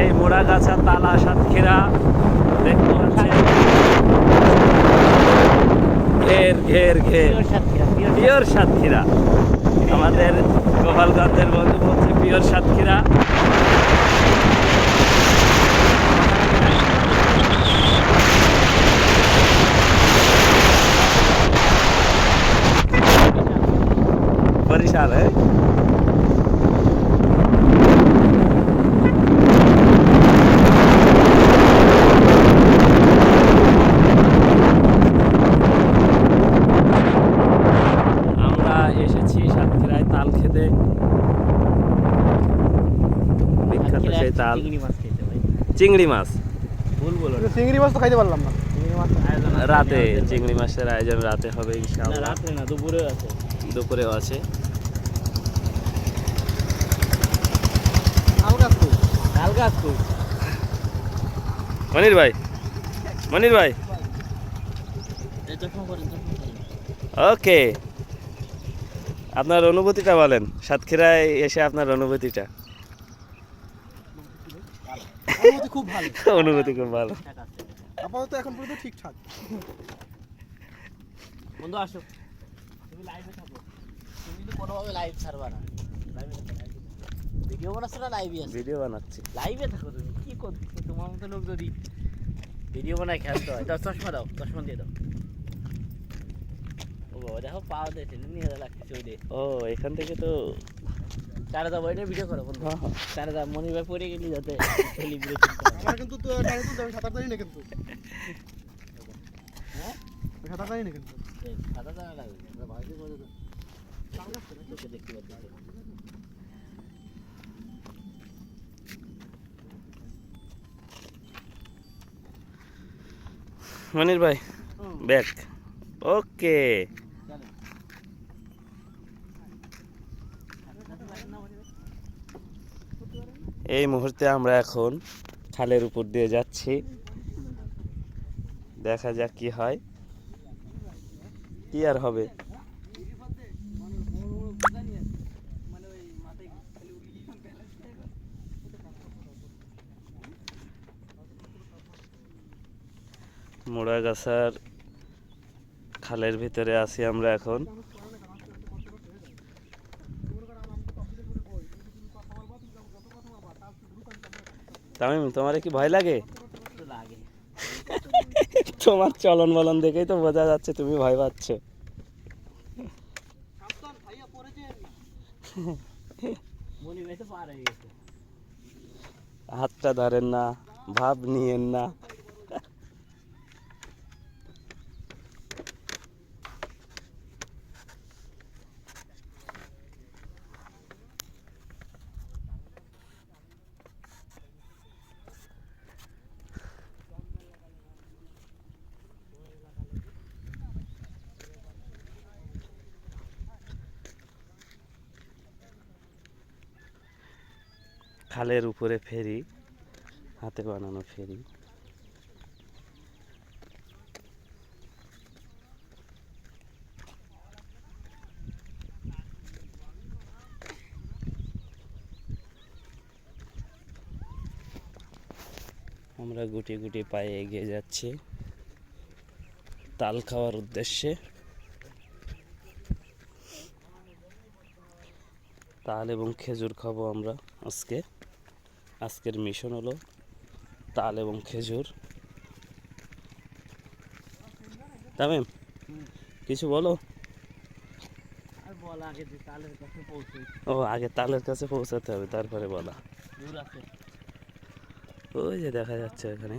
সেই মোড়াগাছা তালা সাতক্ষীরা দেখতে পাচ্ছেন। ঘের ঘের ঘের পিওর সাতক্ষীরা। আমাদের গোপালগঞ্জের বন্ধু বলছে পিওর সাতক্ষীরা। বরিশাল আমরা এসেছি সাতক্ষীরায় তাল খেতে। বিখ্যাত সেই তাল। চিংড়ি মাছ ভুল বলো, চিংড়ি মাছ তো খাইতে পারলাম না। রাতে চিংড়ি মাছের আয়োজন রাতে হবে ইনশাআল্লাহ। রাতে না, দুপুরেও আছে। দুপুরেও আছে। মনির ভাই, মনির ভাই, ওকে, আপনার অনুভূতিটা বলেন, সাতক্ষীরায় এসে আপনার অনুভূতিটা। খুব ভালো, অনুভূতি খুব ভালো। আপাতত এখন পর্যন্ত ঠিকঠাক। বন্ধু আসো, তুমি লাইভে থাকো, তুমি তো কোনোভাবে লাইভ ছাড়বা না। ভিডিও বানাচ্ছ না লাইভে আছে? ভিডিও বানাচ্ছি। লাইভে থাকো, তুমি কি করছো? তোমার মতো লোক যদি ভিডিও বানায় খেলতে হয়, দাও চশমা, দাও চশমা দিয়ে দাও। ও বাবা, দেখো পাওয়া দিয়ে টেনে নিয়ে লাগতেছে ওই দিয়ে। ও, এখান থেকে তো চারে দাও, ওইটা ভিডিও করো বন্ধু। চারে দাও, মনির ভাই পড়ে গেলি যাতে আমার কিন্তু তো টাইম তো আমি সাঁতার জানি না কিন্তু। হ্যাঁ, সাঁতার জানি না কিন্তু। সাদা জানা লাগবে, আমরা ভাইকে করে দাও। লোকে দেখতে পাচ্ছি। মনির ভাই ব্যাক, ওকে। এই মুহূর্তে আমরা এখন খালের উপর দিয়ে যাচ্ছি, দেখা যাক কি হয়, কি আর হবে। মোড়াগাছার খালের ভিতরে আছি আমরা এখন। তামিম, তোমার কি ভয় লাগে? তোমার চলন বলন দেখেই তো বোঝা যাচ্ছে তুমি ভয় পাচ্ছ। হাতটা ধরেন না, ভাব নিয়েন না। খালের উপরে ফেরি, হাতে বানানো ফেরি। আমরা গুটি গুটি পায়ে এগিয়ে যাচ্ছি তাল খাওয়ার উদ্দেশ্যে। তাল এবং খেজুর খাবো আমরা আজকে। আজকের মিশন হলো তাল এবং খেজুর। তামিম, কিছু বলো। ও, আগে তালের কাছে পৌঁছাতে হবে, তারপরে বলা। ওই যে দেখা যাচ্ছে এখানে।